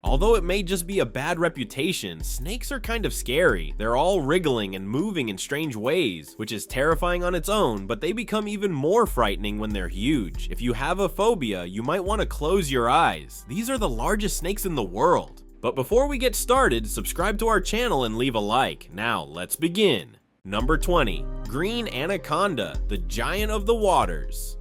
Although it may just be a bad reputation, snakes are kind of scary. They're all wriggling and moving in strange ways, which is terrifying on its own, but they become even more frightening when they're huge. If you have a phobia, you might want to close your eyes. These are the largest snakes in the world. But before we get started, subscribe to our channel and leave a like. Now, let's begin. Number 20. Green Anaconda, the giant of the waters.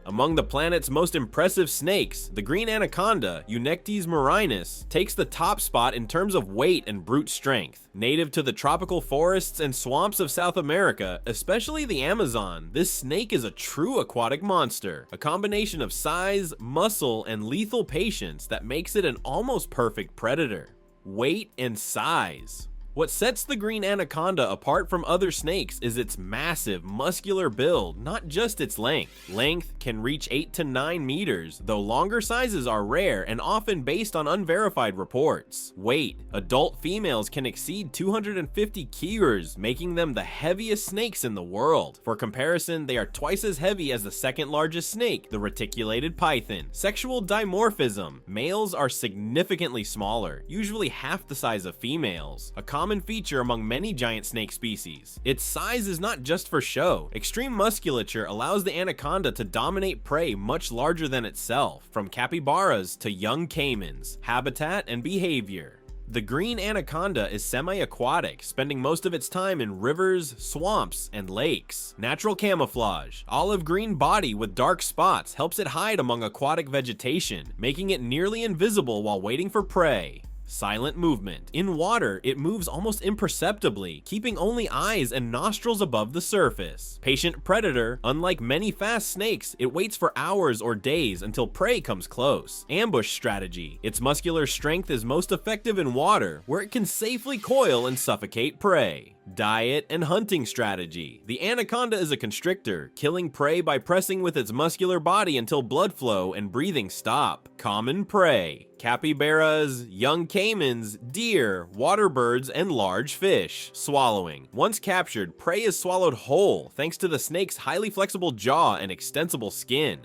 Among the planet's most impressive snakes, the green anaconda, Eunectes murinus, takes the top spot in terms of weight and brute strength. Native to the tropical forests and swamps of South America, especially the Amazon, this snake is a true aquatic monster, a combination of size, muscle, and lethal patience that makes it an almost perfect predator. Weight and size. What sets the green anaconda apart from other snakes is its massive, muscular build, not just its length. Length can reach 8 to 9 meters, though longer sizes are rare and often based on unverified reports. Weight. Adult females can exceed 250 kilos, making them the heaviest snakes in the world. For comparison, they are twice as heavy as the second largest snake, the reticulated python. Sexual dimorphism. Males are significantly smaller, usually half the size of females. A common feature among many giant snake species. Its size is not just for show. Extreme musculature allows the anaconda to dominate prey much larger than itself, from capybaras to young caimans. Habitat and behavior. The green anaconda is semi-aquatic, spending most of its time in rivers, swamps, and lakes. Natural camouflage. Olive green body with dark spots helps it hide among aquatic vegetation, making it nearly invisible while waiting for prey. Silent movement. In water, it moves almost imperceptibly, keeping only eyes and nostrils above the surface. Patient predator. Unlike many fast snakes, it waits for hours or days until prey comes close. Ambush strategy. Its muscular strength is most effective in water, where it can safely coil and suffocate prey. Diet and hunting strategy. The anaconda is a constrictor, killing prey by pressing with its muscular body until blood flow and breathing stop. Common prey. Capybaras, young caimans, deer, water birds, and large fish. Swallowing. Once captured, prey is swallowed whole thanks to the snake's highly flexible jaw and extensible skin.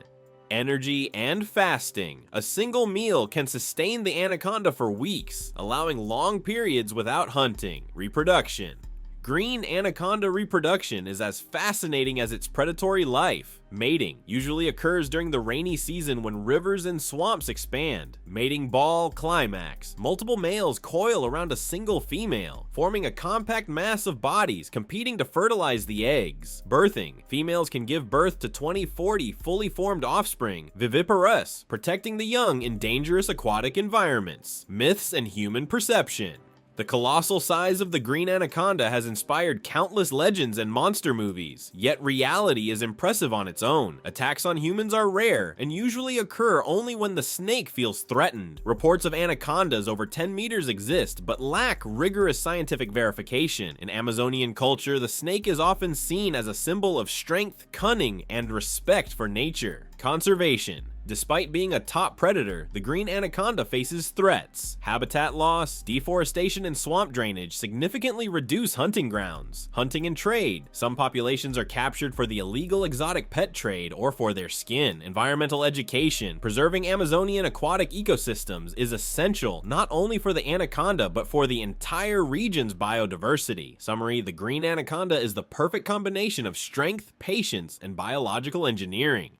Energy and fasting. A single meal can sustain the anaconda for weeks, allowing long periods without hunting. Reproduction. Green anaconda reproduction is as fascinating as its predatory life. Mating usually occurs during the rainy season when rivers and swamps expand. Mating ball climax. Multiple males coil around a single female, forming a compact mass of bodies competing to fertilize the eggs. Birthing. Females can give birth to 20-40 fully formed offspring. Viviparous, protecting the young in dangerous aquatic environments. Myths and human perception. The colossal size of the green anaconda has inspired countless legends and monster movies, yet reality is impressive on its own. Attacks on humans are rare and usually occur only when the snake feels threatened. Reports of anacondas over 10 meters exist, but lack rigorous scientific verification. In Amazonian culture, the snake is often seen as a symbol of strength, cunning, and respect for nature. Conservation. Despite being a top predator, the green anaconda faces threats. Habitat loss, deforestation, and swamp drainage significantly reduce hunting grounds. Hunting and trade. Some populations are captured for the illegal exotic pet trade or for their skin. Environmental education. Preserving Amazonian aquatic ecosystems is essential not only for the anaconda but for the entire region's biodiversity. Summary: the green anaconda is the perfect combination of strength, patience, and biological engineering.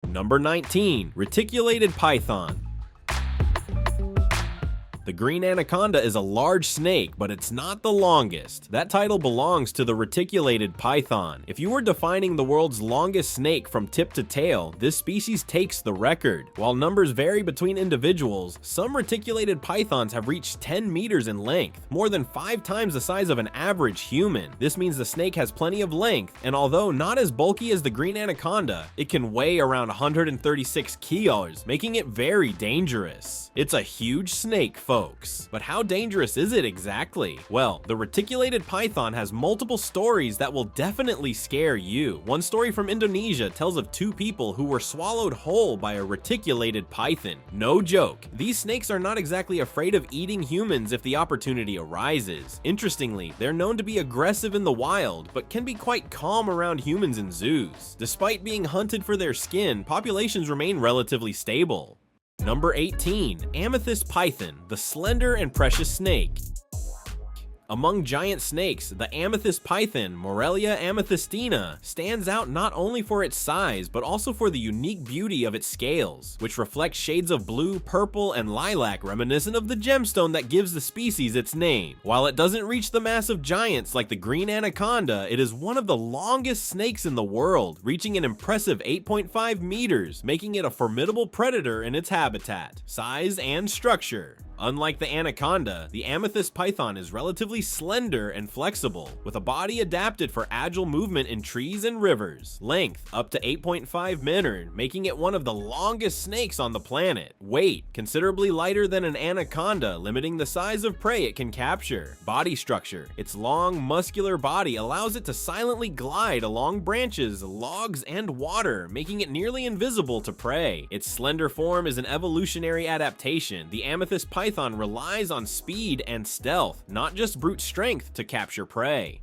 Number 19. Reticulated python. The green anaconda is a large snake, but it's not the longest. That title belongs to the reticulated python. If you were defining the world's longest snake from tip to tail, this species takes the record. While numbers vary between individuals, some reticulated pythons have reached 10 meters in length, more than 5 times the size of an average human. This means the snake has plenty of length, and although not as bulky as the green anaconda, it can weigh around 136 kilos, making it very dangerous. It's a huge snake, folks. But how dangerous is it exactly? Well, the reticulated python has multiple stories that will definitely scare you. One story from Indonesia tells of 2 people who were swallowed whole by a reticulated python. No joke. These snakes are not exactly afraid of eating humans if the opportunity arises. Interestingly, they're known to be aggressive in the wild, but can be quite calm around humans in zoos. Despite being hunted for their skin, populations remain relatively stable. Number 18. Amethyst python, the slender and precious snake. Among giant snakes, the amethyst python, Morelia amethystina, stands out not only for its size, but also for the unique beauty of its scales, which reflect shades of blue, purple, and lilac reminiscent of the gemstone that gives the species its name. While it doesn't reach the mass of giants like the green anaconda, it is one of the longest snakes in the world, reaching an impressive 8.5 meters, making it a formidable predator in its habitat, size, and structure. Unlike the anaconda, the amethyst python is relatively slender and flexible, with a body adapted for agile movement in trees and rivers. Length up to 8.5 meters, making it one of the longest snakes on the planet. Weight considerably lighter than an anaconda, limiting the size of prey it can capture. Body structure, its long, muscular body allows it to silently glide along branches, logs, and water, making it nearly invisible to prey. Its slender form is an evolutionary adaptation. The amethyst python relies on speed and stealth, not just brute strength, to capture prey.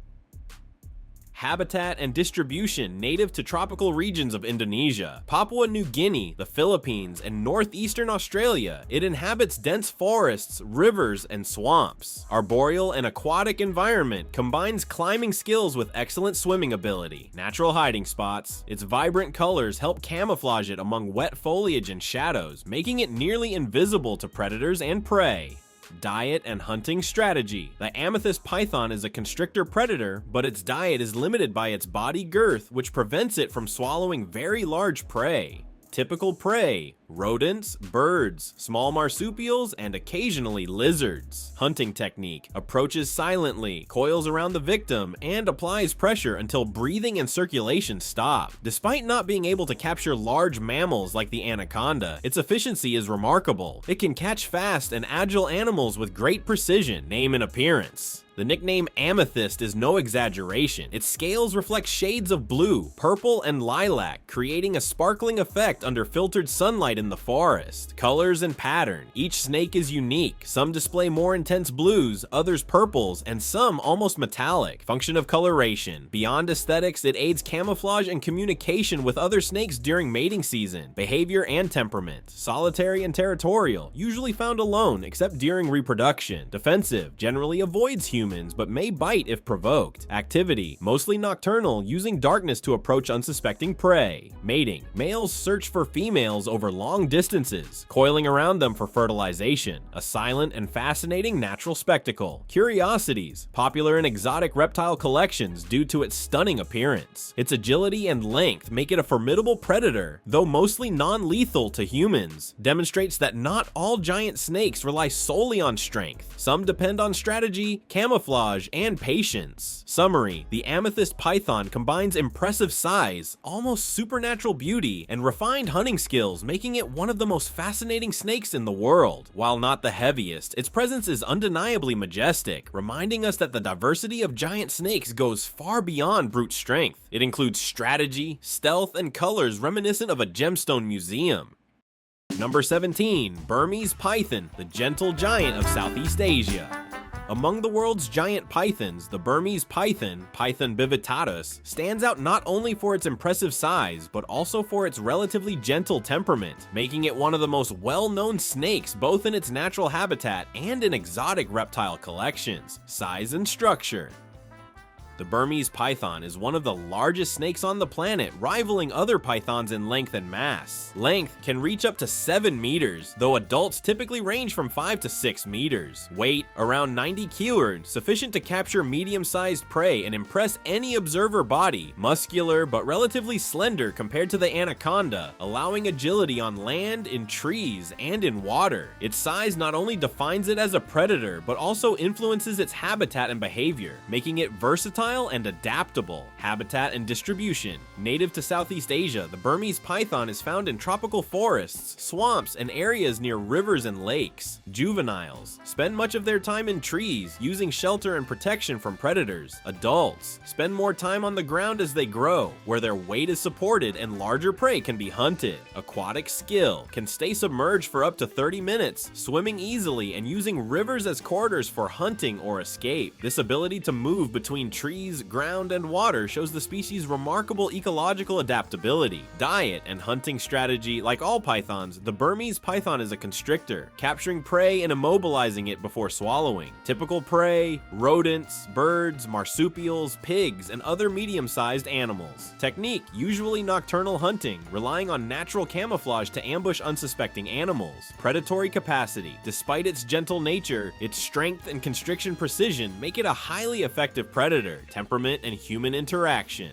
Habitat and distribution native to tropical regions of Indonesia, Papua New Guinea, the Philippines, and northeastern Australia. It inhabits dense forests, rivers, and swamps. Arboreal and aquatic environment combines climbing skills with excellent swimming ability. Natural hiding spots. Its vibrant colors help camouflage it among wet foliage and shadows, making it nearly invisible to predators and prey. Diet and hunting strategy. The amethyst python is a constrictor predator, but its diet is limited by its body girth, which prevents it from swallowing very large prey. Typical prey: rodents, birds, small marsupials, and occasionally lizards. Hunting technique: approaches silently, coils around the victim, and applies pressure until breathing and circulation stop. Despite not being able to capture large mammals like the anaconda, its efficiency is remarkable. It can catch fast and agile animals with great precision. Name and appearance. The nickname Amethyst is no exaggeration. Its scales reflect shades of blue, purple, and lilac, creating a sparkling effect under filtered sunlight in the forest. Colors and pattern. Each snake is unique. Some display more intense blues, others purples, and some almost metallic. Function of coloration. Beyond aesthetics, it aids camouflage and communication with other snakes during mating season. Behavior and temperament. Solitary and territorial, usually found alone except during reproduction. Defensive, generally avoids humans but may bite if provoked. Activity: mostly nocturnal, using darkness to approach unsuspecting prey. Mating: males search for females over long distances, coiling around them for fertilization. A silent and fascinating natural spectacle. Curiosities: popular in exotic reptile collections due to its stunning appearance. Its agility and length make it a formidable predator, though mostly non-lethal to humans. Demonstrates that not all giant snakes rely solely on strength. Some depend on strategy, camouflage, and patience. Summary: the amethyst python combines impressive size, almost supernatural beauty, and refined hunting skills, making it one of the most fascinating snakes in the world. While not the heaviest, its presence is undeniably majestic, reminding us that the diversity of giant snakes goes far beyond brute strength. It includes strategy, stealth, and colors reminiscent of a gemstone museum. Number 17. Burmese python, the gentle giant of Southeast Asia. Among the world's giant pythons, the Burmese python, Python bivittatus, stands out not only for its impressive size, but also for its relatively gentle temperament, making it one of the most well-known snakes both in its natural habitat and in exotic reptile collections. Size and structure. The Burmese python is one of the largest snakes on the planet, rivaling other pythons in length and mass. Length can reach up to 7 meters, though adults typically range from 5 to 6 meters. Weight, around 90 kilograms, sufficient to capture medium-sized prey and impress any observer body. Muscular, but relatively slender compared to the anaconda, allowing agility on land, in trees, and in water. Its size not only defines it as a predator, but also influences its habitat and behavior, making it versatile and adaptable. Habitat and distribution. Native to Southeast Asia, the Burmese python is found in tropical forests, swamps, and areas near rivers and lakes. Juveniles spend much of their time in trees, using shelter and protection from predators. Adults spend more time on the ground as they grow, where their weight is supported and larger prey can be hunted. Aquatic skill: can stay submerged for up to 30 minutes, swimming easily and using rivers as corridors for hunting or escape. This ability to move between trees trees, ground, and water shows the species' remarkable ecological adaptability. Diet and hunting strategy. Like all pythons, the Burmese python is a constrictor, capturing prey and immobilizing it before swallowing. Typical prey: rodents, birds, marsupials, pigs, and other medium-sized animals. Technique: usually nocturnal hunting, relying on natural camouflage to ambush unsuspecting animals. Predatory capacity: despite its gentle nature, its strength and constriction precision make it a highly effective predator. Temperament and human interaction.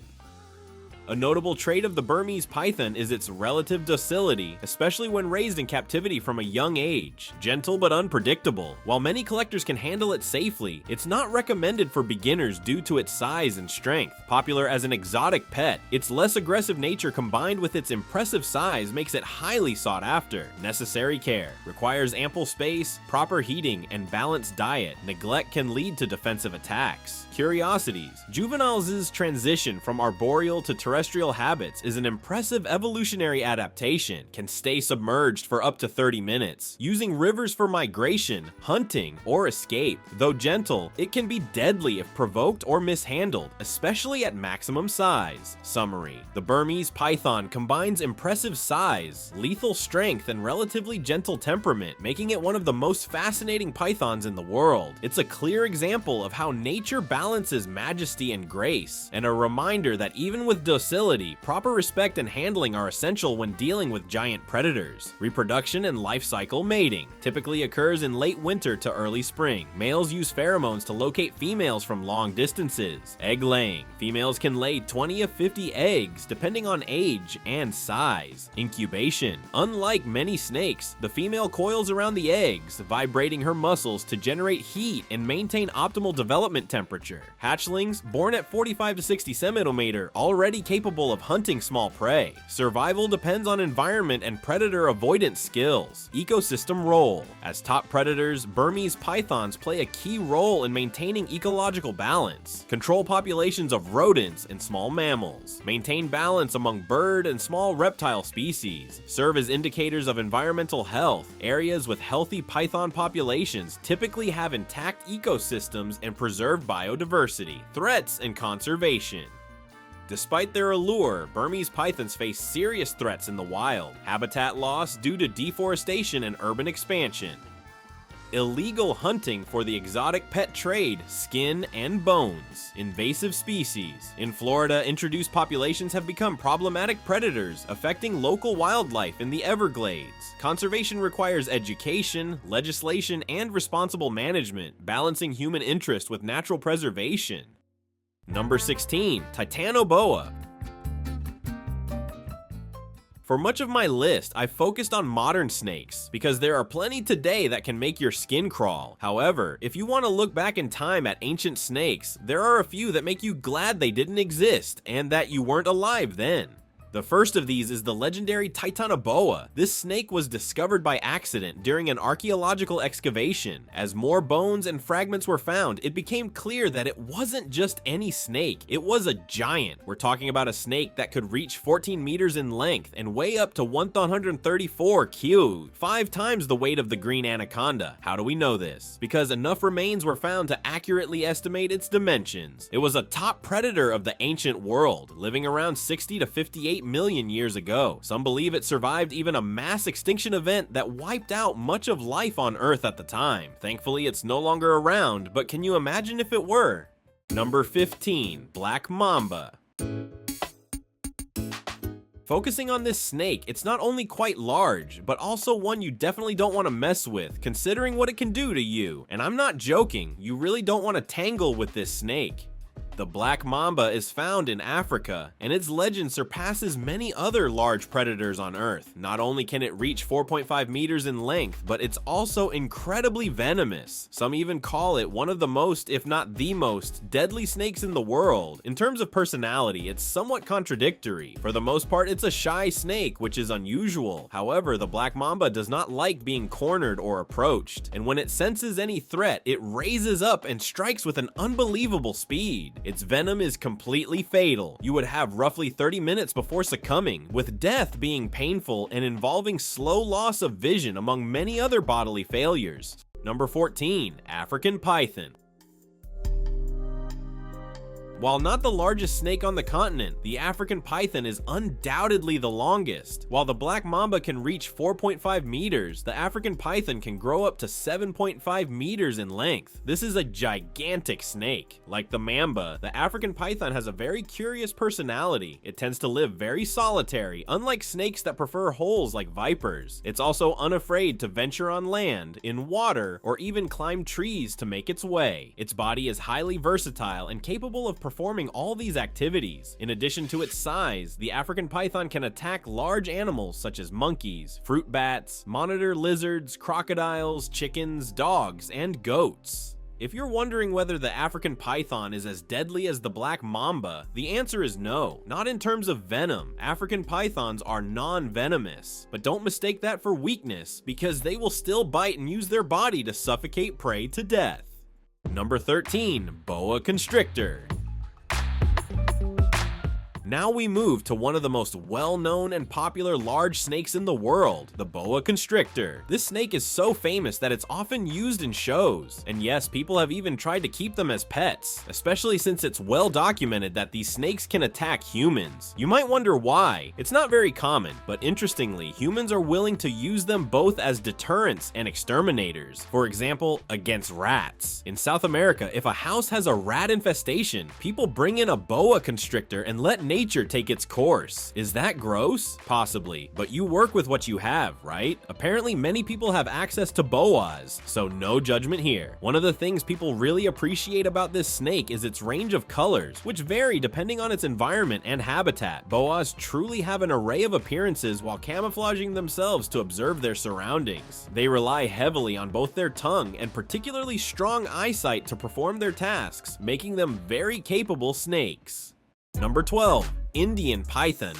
A notable trait of the Burmese python is its relative docility, especially when raised in captivity from a young age. Gentle but unpredictable. While many collectors can handle it safely, it's not recommended for beginners due to its size and strength. Popular as an exotic pet, its less aggressive nature combined with its impressive size makes it highly sought after. Necessary care. Requires ample space, proper heating, and balanced diet. Neglect can lead to defensive attacks. Curiosities. Juveniles' transition from arboreal to terrestrial habits is an impressive evolutionary adaptation, can stay submerged for up to 30 minutes, using rivers for migration, hunting, or escape. Though gentle, it can be deadly if provoked or mishandled, especially at maximum size. Summary: the Burmese python combines impressive size, lethal strength, and relatively gentle temperament, making it one of the most fascinating pythons in the world. It's a clear example of how nature balances majesty and grace, and a reminder that even with docility, proper respect and handling are essential when dealing with giant predators. Reproduction and life cycle. Mating typically occurs in late winter to early spring. Males use pheromones to locate females from long distances. Egg laying. Females can lay 20 to 50 eggs depending on age and size. Incubation. Unlike many snakes, the female coils around the eggs, vibrating her muscles to generate heat and maintain optimal development temperature. Hatchlings, born at 45 to 60 centimeter, already capable of hunting small prey. Survival depends on environment and predator avoidance skills. Ecosystem role. As top predators, Burmese pythons play a key role in maintaining ecological balance. Control populations of rodents and small mammals. Maintain balance among bird and small reptile species. Serve as indicators of environmental health. Areas with healthy python populations typically have intact ecosystems and preserved biodiversity. Threats and conservation. Despite their allure, Burmese pythons face serious threats in the wild. Habitat loss due to deforestation and urban expansion. Illegal hunting for the exotic pet trade, skin and bones. Invasive species. In Florida, introduced populations have become problematic predators, affecting local wildlife in the Everglades. Conservation requires education, legislation, and responsible management, balancing human interest with natural preservation. Number 16. Titanoboa. For much of my list, I focused on modern snakes, because there are plenty today that can make your skin crawl. However, if you want to look back in time at ancient snakes, there are a few that make you glad they didn't exist, and that you weren't alive then. The first of these is the legendary Titanoboa. This snake was discovered by accident during an archaeological excavation. As more bones and fragments were found, it became clear that it wasn't just any snake, it was a giant. We're talking about a snake that could reach 14 meters in length and weigh up to 134 kilos, 5 times the weight of the green anaconda. How do we know this? Because enough remains were found to accurately estimate its dimensions. It was a top predator of the ancient world, living around 60 to 58 million years ago. Some believe it survived even a mass extinction event that wiped out much of life on Earth at the time. Thankfully, it's no longer around, but can you imagine if it were? Number 15. Black mamba. Focusing on this snake, it's not only quite large, but also one you definitely don't want to mess with, considering what it can do to you. And I'm not joking, you really don't want to tangle with this snake. The black mamba is found in Africa, and its legend surpasses many other large predators on Earth. Not only can it reach 4.5 meters in length, but it's also incredibly venomous. Some even call it one of the most, if not the most, deadly snakes in the world. In terms of personality, it's somewhat contradictory. For the most part, it's a shy snake, which is unusual. However, the black mamba does not like being cornered or approached, and when it senses any threat, it raises up and strikes with an unbelievable speed. Its venom is completely fatal. You would have roughly 30 minutes before succumbing, with death being painful and involving slow loss of vision among many other bodily failures. Number 14. African python. While not the largest snake on the continent, the African python is undoubtedly the longest. While the black mamba can reach 4.5 meters, the African python can grow up to 7.5 meters in length. This is a gigantic snake. Like the mamba, the African python has a very curious personality. It tends to live very solitary, unlike snakes that prefer holes like vipers. It's also unafraid to venture on land, in water, or even climb trees to make its way. Its body is highly versatile and capable of performing all these activities. In addition to its size, the African python can attack large animals such as monkeys, fruit bats, monitor lizards, crocodiles, chickens, dogs, and goats. If you're wondering whether the African python is as deadly as the black mamba, the answer is no. Not in terms of venom. African pythons are non-venomous. But don't mistake that for weakness, because they will still bite and use their body to suffocate prey to death. Number 13, boa constrictor. Now we move to one of the most well-known and popular large snakes in the world, the boa constrictor. This snake is so famous that it's often used in shows. And yes, people have even tried to keep them as pets, especially since it's well documented that these snakes can attack humans. You might wonder why. It's not very common, but interestingly, humans are willing to use them both as deterrents and exterminators. For example, against rats. In South America, if a house has a rat infestation, people bring in a boa constrictor and let nature take its course. Is that gross? Possibly, but you work with what you have, right? Apparently many people have access to boas, so no judgment here. One of the things people really appreciate about this snake is its range of colors, which vary depending on its environment and habitat. Boas truly have an array of appearances while camouflaging themselves to observe their surroundings. They rely heavily on both their tongue and particularly strong eyesight to perform their tasks, making them very capable snakes. Number 12, Indian python.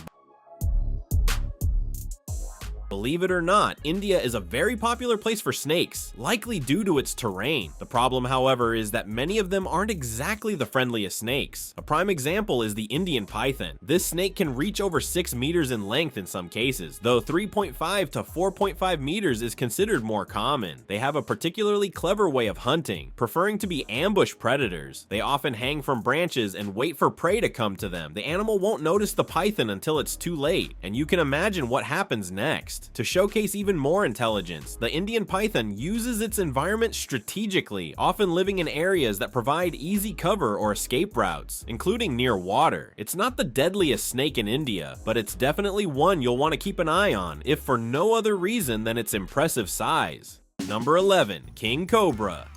Believe it or not, India is a very popular place for snakes, likely due to its terrain. The problem, however, is that many of them aren't exactly the friendliest snakes. A prime example is the Indian python. This snake can reach over 6 meters in length in some cases, though 3.5 to 4.5 meters is considered more common. They have a particularly clever way of hunting, preferring to be ambush predators. They often hang from branches and wait for prey to come to them. The animal won't notice the python until it's too late, and you can imagine what happens next. To showcase even more intelligence, the Indian python uses its environment strategically, often living in areas that provide easy cover or escape routes, including near water. It's not the deadliest snake in India, but it's definitely one you'll want to keep an eye on, if for no other reason than its impressive size. Number 11, king cobra.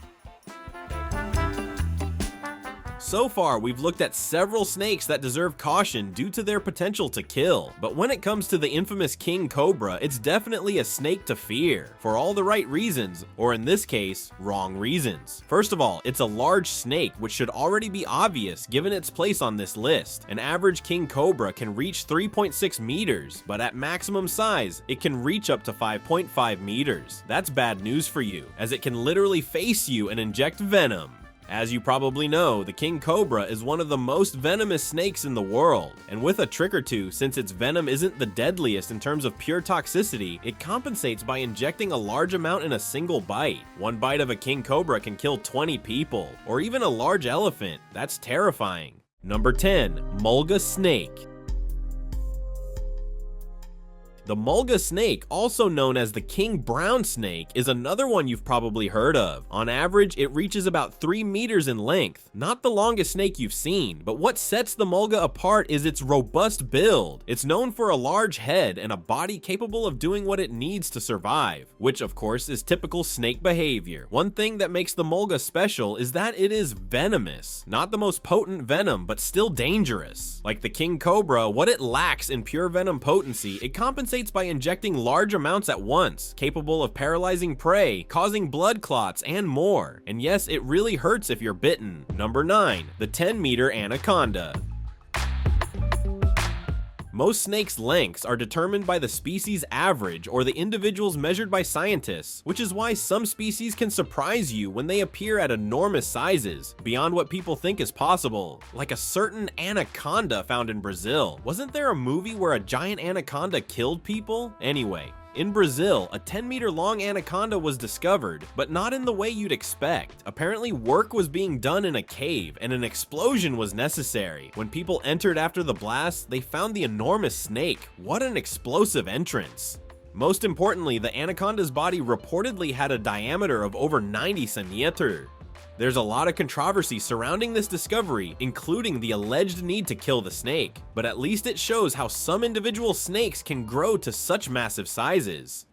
So far, we've looked at several snakes that deserve caution due to their potential to kill. But when it comes to the infamous king cobra, it's definitely a snake to fear, for all the right reasons, or in this case, wrong reasons. First of all, it's a large snake, which should already be obvious given its place on this list. An average king cobra can reach 3.6 meters, but at maximum size, it can reach up to 5.5 meters. That's bad news for you, as it can literally face you and inject venom. As you probably know, the king cobra is one of the most venomous snakes in the world, and with a trick or two, since its venom isn't the deadliest in terms of pure toxicity, it compensates by injecting a large amount in a single bite. One bite of a king cobra can kill 20 people, or even a large elephant. That's terrifying. Number 10, Mulga snake. The Mulga snake, also known as the king brown snake, is another one you've probably heard of. On average, it reaches about 3 meters in length. Not the longest snake you've seen, but what sets the Mulga apart is its robust build. It's known for a large head and a body capable of doing what it needs to survive, which of course is typical snake behavior. One thing that makes the Mulga special is that it is venomous. Not the most potent venom, but still dangerous. Like the king cobra, what it lacks in pure venom potency, it compensates by injecting large amounts at once, capable of paralyzing prey, causing blood clots, and more. And yes, it really hurts if you're bitten. Number 9, the 10-meter anaconda. Most snakes' lengths are determined by the species average or the individuals measured by scientists, which is why some species can surprise you when they appear at enormous sizes, beyond what people think is possible. Like a certain anaconda found in Brazil. Wasn't there a movie where a giant anaconda killed people? Anyway, In Brazil, a 10-meter long anaconda was discovered, but not in the way you'd expect. Apparently, work was being done in a cave, and an explosion was necessary. When people entered after the blast, they found the enormous snake. What an explosive entrance! Most importantly, the anaconda's body reportedly had a diameter of over 90 centimeters. There's a lot of controversy surrounding this discovery, including the alleged need to kill the snake, but at least it shows how some individual snakes can grow to such massive sizes.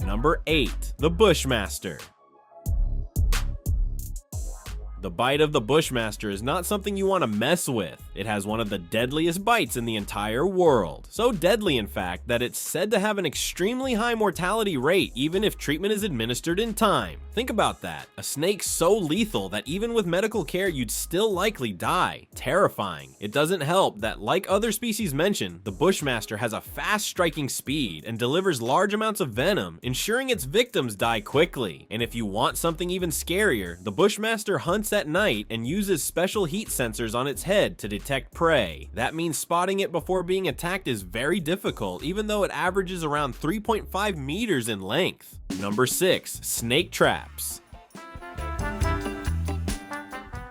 Number 8. The Bushmaster. The bite of the Bushmaster is not something you want to mess with. It has one of the deadliest bites in the entire world. So deadly, in fact, that it's said to have an extremely high mortality rate even if treatment is administered in time. Think about that. A snake so lethal that even with medical care you'd still likely die. Terrifying. It doesn't help that, like other species mentioned, the Bushmaster has a fast striking speed and delivers large amounts of venom, ensuring its victims die quickly. And if you want something even scarier, the Bushmaster hunts at night and uses special heat sensors on its head to detect prey. That means spotting it before being attacked is very difficult, even though it averages around 3.5 meters in length. Number 6. Snake traps.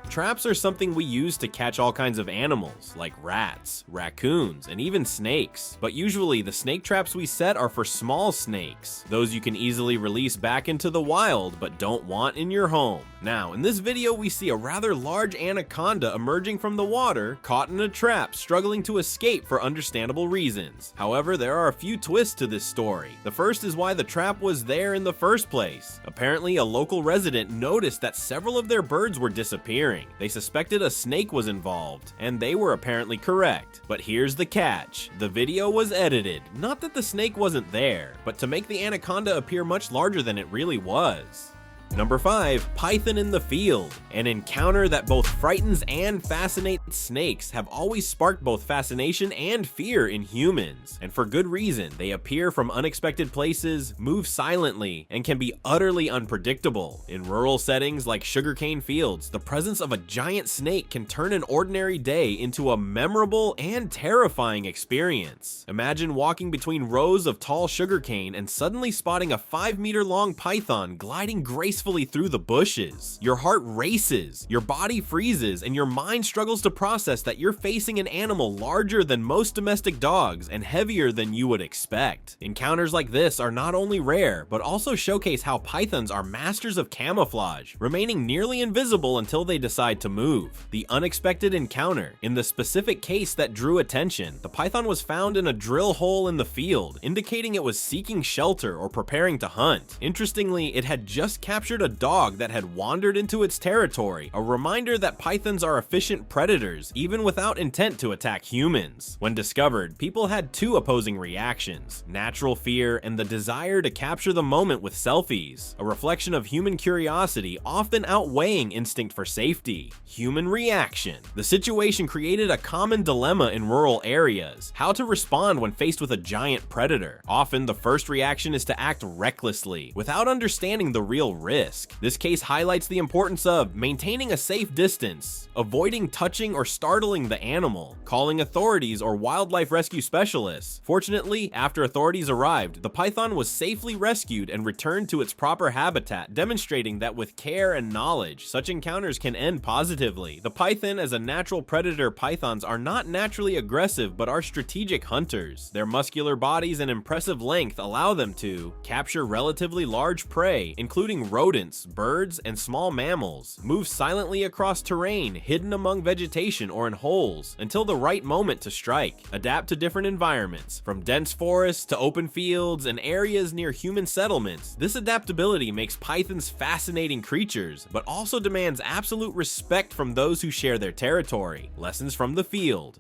Traps are something we use to catch all kinds of animals, like rats, raccoons, and even snakes. But usually the snake traps we set are for small snakes, those you can easily release back into the wild but don't want in your home. Now, in this video we see a rather large anaconda emerging from the water, caught in a trap, struggling to escape for understandable reasons. However, there are a few twists to this story. The first is why the trap was there in the first place. Apparently, a local resident noticed that several of their birds were disappearing. They suspected a snake was involved, and they were apparently correct. But here's the catch. The video was edited. Not that the snake wasn't there, but to make the anaconda appear much larger than it really was. Number 5. Python in the field. An encounter that both frightens and fascinates snakes have always sparked both fascination and fear in humans. And for good reason. They appear from unexpected places, move silently, and can be utterly unpredictable. In rural settings like sugarcane fields, the presence of a giant snake can turn an ordinary day into a memorable and terrifying experience. Imagine walking between rows of tall sugarcane and suddenly spotting a 5-meter long python gliding gracefully through the bushes. Your heart races, your body freezes, and your mind struggles to process that you're facing an animal larger than most domestic dogs and heavier than you would expect. Encounters like this are not only rare, but also showcase how pythons are masters of camouflage, remaining nearly invisible until they decide to move. The unexpected encounter. In the specific case that drew attention, the python was found in a drill hole in the field, indicating it was seeking shelter or preparing to hunt. Interestingly, it had just captured a dog that had wandered into its territory, a reminder that pythons are efficient predators, even without intent to attack humans. When discovered, people had two opposing reactions: natural fear and the desire to capture the moment with selfies, a reflection of human curiosity often outweighing instinct for safety. Human reaction. The situation created a common dilemma in rural areas: how to respond when faced with a giant predator. Often, the first reaction is to act recklessly, without understanding the real risk. This case highlights the importance of maintaining a safe distance, avoiding touching or startling the animal, calling authorities or wildlife rescue specialists. Fortunately, after authorities arrived, the python was safely rescued and returned to its proper habitat, demonstrating that with care and knowledge, such encounters can end positively. The python, as a natural predator, pythons are not naturally aggressive but are strategic hunters. Their muscular bodies and impressive length allow them to capture relatively large prey, including rodents, birds, and small mammals, move silently across terrain hidden among vegetation or in holes until the right moment to strike, adapt to different environments, from dense forests to open fields and areas near human settlements. This adaptability makes pythons fascinating creatures, but also demands absolute respect from those who share their territory. Lessons from the field.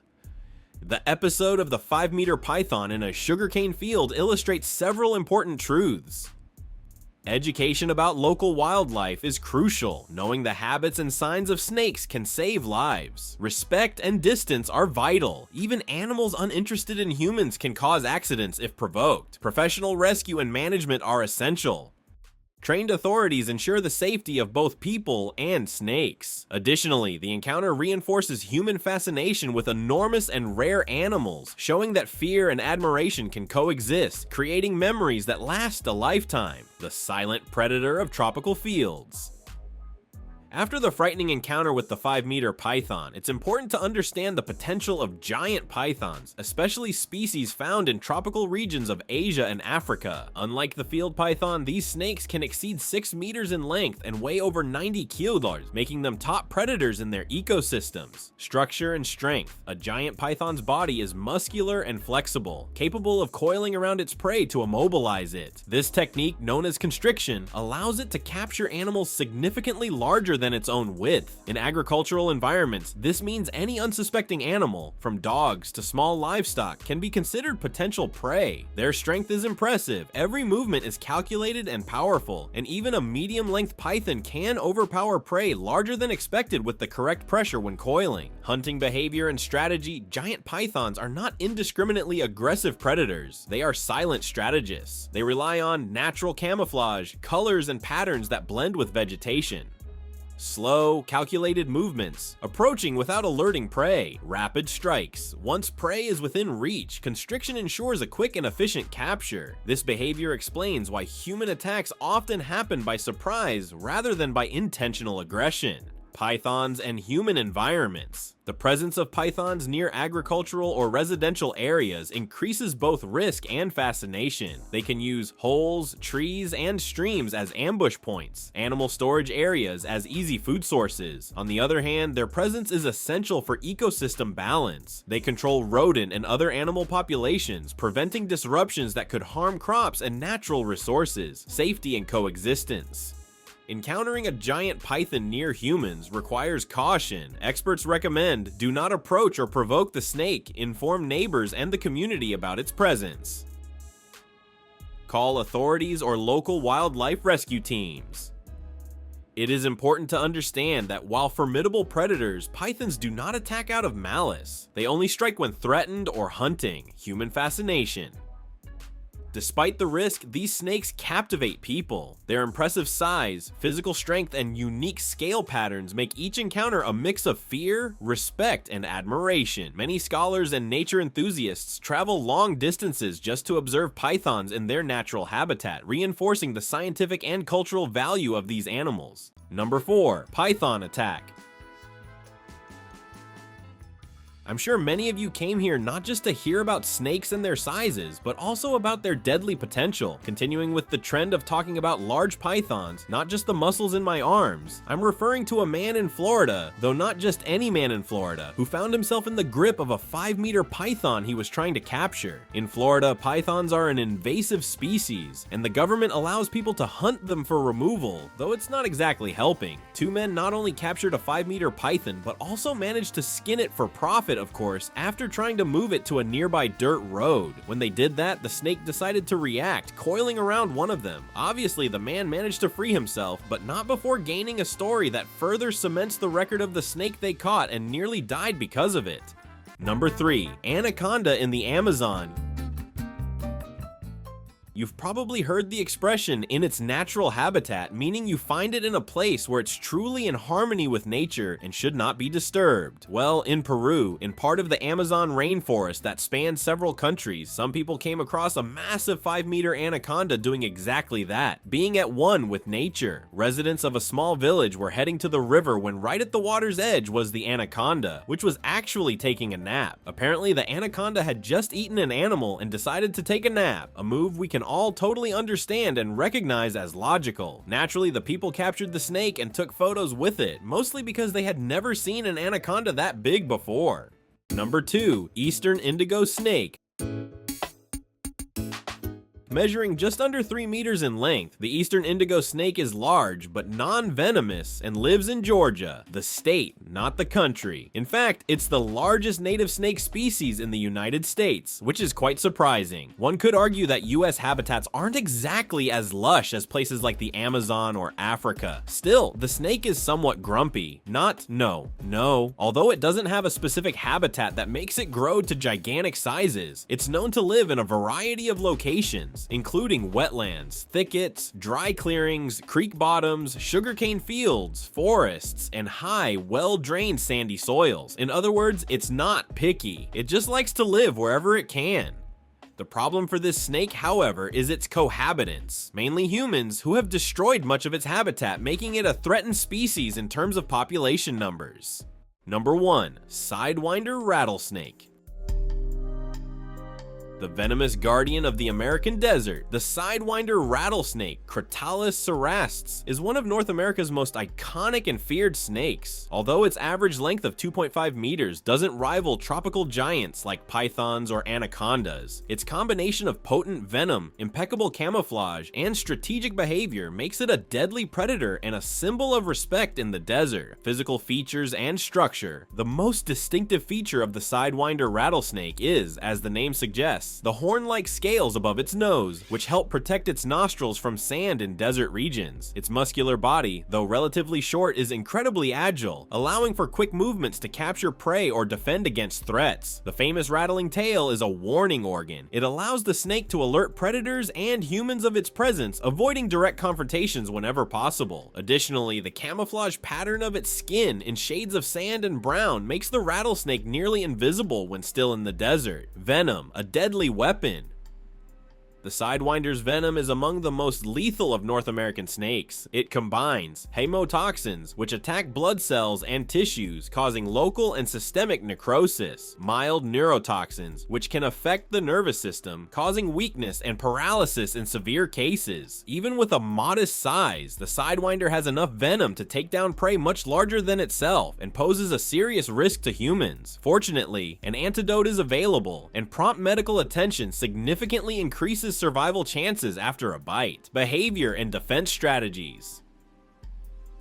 The episode of the 5-meter python in a sugarcane field illustrates several important truths. Education about local wildlife is crucial. Knowing the habits and signs of snakes can save lives. Respect and distance are vital. Even animals uninterested in humans can cause accidents if provoked. Professional rescue and management are essential. Trained authorities ensure the safety of both people and snakes. Additionally, the encounter reinforces human fascination with enormous and rare animals, showing that fear and admiration can coexist, creating memories that last a lifetime. The silent predator of tropical fields. After the frightening encounter with the 5-meter python, it's important to understand the potential of giant pythons, especially species found in tropical regions of Asia and Africa. Unlike the field python, these snakes can exceed 6 meters in length and weigh over 90 kilos, making them top predators in their ecosystems. Structure and strength. A giant python's body is muscular and flexible, capable of coiling around its prey to immobilize it. This technique, known as constriction, allows it to capture animals significantly larger than its own width. In agricultural environments, this means any unsuspecting animal, from dogs to small livestock, can be considered potential prey. Their strength is impressive, every movement is calculated and powerful, and even a medium-length python can overpower prey larger than expected with the correct pressure when coiling. Hunting behavior and strategy, giant pythons are not indiscriminately aggressive predators. They are silent strategists. They rely on natural camouflage, colors, and patterns that blend with vegetation. Slow, calculated movements, approaching without alerting prey, rapid strikes. Once prey is within reach, constriction ensures a quick and efficient capture. This behavior explains why human attacks often happen by surprise rather than by intentional aggression. Pythons and human environments. The presence of pythons near agricultural or residential areas increases both risk and fascination. They can use holes, trees, and streams as ambush points, animal storage areas as easy food sources. On the other hand, their presence is essential for ecosystem balance. They control rodent and other animal populations, preventing disruptions that could harm crops and natural resources, safety and coexistence. Encountering a giant python near humans requires caution. Experts recommend do not approach or provoke the snake, inform neighbors and the community about its presence. Call authorities or local wildlife rescue teams. It is important to understand that while formidable predators, pythons do not attack out of malice. They only strike when threatened or hunting. Human fascination. Despite the risk, these snakes captivate people. Their impressive size, physical strength, and unique scale patterns make each encounter a mix of fear, respect, and admiration. Many scholars and nature enthusiasts travel long distances just to observe pythons in their natural habitat, reinforcing the scientific and cultural value of these animals. Number 4. Python attack. I'm sure many of you came here not just to hear about snakes and their sizes, but also about their deadly potential. Continuing with the trend of talking about large pythons, not just the muscles in my arms, I'm referring to a man in Florida, though not just any man in Florida, who found himself in the grip of a 5-meter python he was trying to capture. In Florida, pythons are an invasive species, and the government allows people to hunt them for removal, though it's not exactly helping. 2 men not only captured a 5-meter python, but also managed to skin it for profit, of course, after trying to move it to a nearby dirt road. When they did that, the snake decided to react, coiling around one of them. Obviously, the man managed to free himself, but not before gaining a story that further cements the record of the snake they caught and nearly died because of it. Number 3. Anaconda in the Amazon. You've probably heard the expression "in its natural habitat," meaning you find it in a place where it's truly in harmony with nature and should not be disturbed. Well, in Peru, in part of the Amazon rainforest that spans several countries, some people came across a massive 5-meter anaconda doing exactly that, being at one with nature. Residents of a small village were heading to the river when right at the water's edge was the anaconda, which was actually taking a nap. Apparently, the anaconda had just eaten an animal and decided to take a nap, a move we can all totally understand and recognize as logical. Naturally, the people captured the snake and took photos with it, mostly because they had never seen an anaconda that big before. Number 2. Eastern indigo snake. Measuring just under 3 meters in length, the eastern indigo snake is large but non-venomous and lives in Georgia, the state, not the country. In fact, it's the largest native snake species in the United States, which is quite surprising. One could argue that US habitats aren't exactly as lush as places like the Amazon or Africa. Still, the snake is somewhat grumpy. No. Although it doesn't have a specific habitat that makes it grow to gigantic sizes, it's known to live in a variety of locations. conditions, including wetlands, thickets, dry clearings, creek bottoms, sugarcane fields, forests, and high, well-drained sandy soils. In other words, it's not picky. It just likes to live wherever it can. The problem for this snake, however, is its cohabitants, mainly humans, who have destroyed much of its habitat, making it a threatened species in terms of population numbers. Number 1. Sidewinder rattlesnake. The venomous guardian of the American desert, the Sidewinder rattlesnake, Crotalus cerastes, is one of North America's most iconic and feared snakes. Although its average length of 2.5 meters doesn't rival tropical giants like pythons or anacondas, its combination of potent venom, impeccable camouflage, and strategic behavior makes it a deadly predator and a symbol of respect in the desert. Physical features and structure. The most distinctive feature of the Sidewinder rattlesnake is, as the name suggests, the horn-like scales above its nose, which help protect its nostrils from sand in desert regions. Its muscular body, though relatively short, is incredibly agile, allowing for quick movements to capture prey or defend against threats. The famous rattling tail is a warning organ. It allows the snake to alert predators and humans of its presence, avoiding direct confrontations whenever possible. Additionally, the camouflage pattern of its skin in shades of sand and brown makes the rattlesnake nearly invisible when still in the desert. Venom, a deadly weapon. The Sidewinder's venom is among the most lethal of North American snakes. It combines hemotoxins, which attack blood cells and tissues, causing local and systemic necrosis, mild neurotoxins, which can affect the nervous system, causing weakness and paralysis in severe cases. Even with a modest size, the Sidewinder has enough venom to take down prey much larger than itself and poses a serious risk to humans. Fortunately, an antidote is available, and prompt medical attention significantly increases survival chances after a bite. Behavior and defense strategies.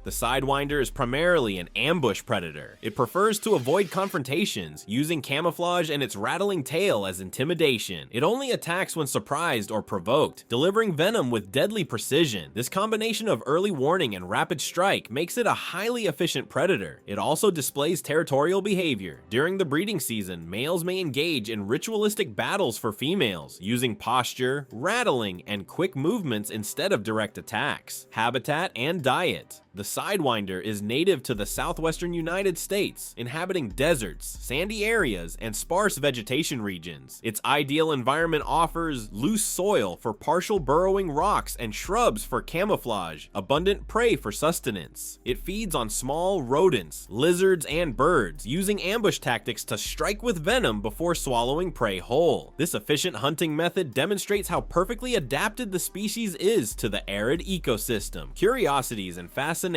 The Sidewinder is primarily an ambush predator. It prefers to avoid confrontations, using camouflage and its rattling tail as intimidation. It only attacks when surprised or provoked, delivering venom with deadly precision. This combination of early warning and rapid strike makes it a highly efficient predator. It also displays territorial behavior. During the breeding season, males may engage in ritualistic battles for females, using posture, rattling, and quick movements instead of direct attacks. Habitat and diet. The Sidewinder is native to the southwestern United States, inhabiting deserts, sandy areas, and sparse vegetation regions. Its ideal environment offers loose soil for partial burrowing rocks and shrubs for camouflage, abundant prey for sustenance. It feeds on small rodents, lizards, and birds, using ambush tactics to strike with venom before swallowing prey whole. This efficient hunting method demonstrates how perfectly adapted the species is to the arid ecosystem. Curiosities and fascination.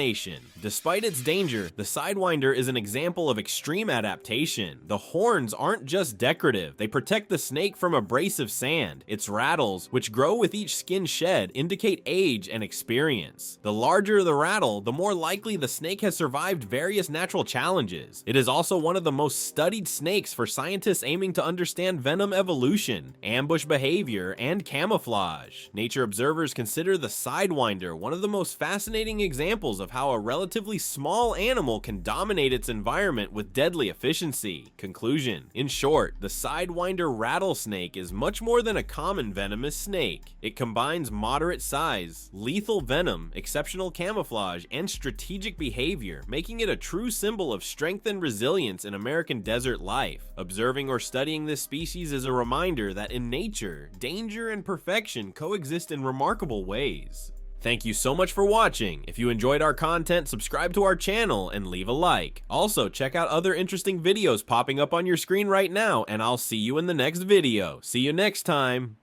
Despite its danger, the Sidewinder is an example of extreme adaptation. The horns aren't just decorative, they protect the snake from abrasive sand. Its rattles, which grow with each skin shed, indicate age and experience. The larger the rattle, the more likely the snake has survived various natural challenges. It is also one of the most studied snakes for scientists aiming to understand venom evolution, ambush behavior, and camouflage. Nature observers consider the Sidewinder one of the most fascinating examples of how a relatively small animal can dominate its environment with deadly efficiency. Conclusion. In short, the Sidewinder rattlesnake is much more than a common venomous snake. It combines moderate size, lethal venom, exceptional camouflage, and strategic behavior, making it a true symbol of strength and resilience in American desert life. Observing or studying this species is a reminder that in nature, danger and perfection coexist in remarkable ways. Thank you so much for watching. If you enjoyed our content, subscribe to our channel and leave a like. Also, check out other interesting videos popping up on your screen right now, and I'll see you in the next video. See you next time.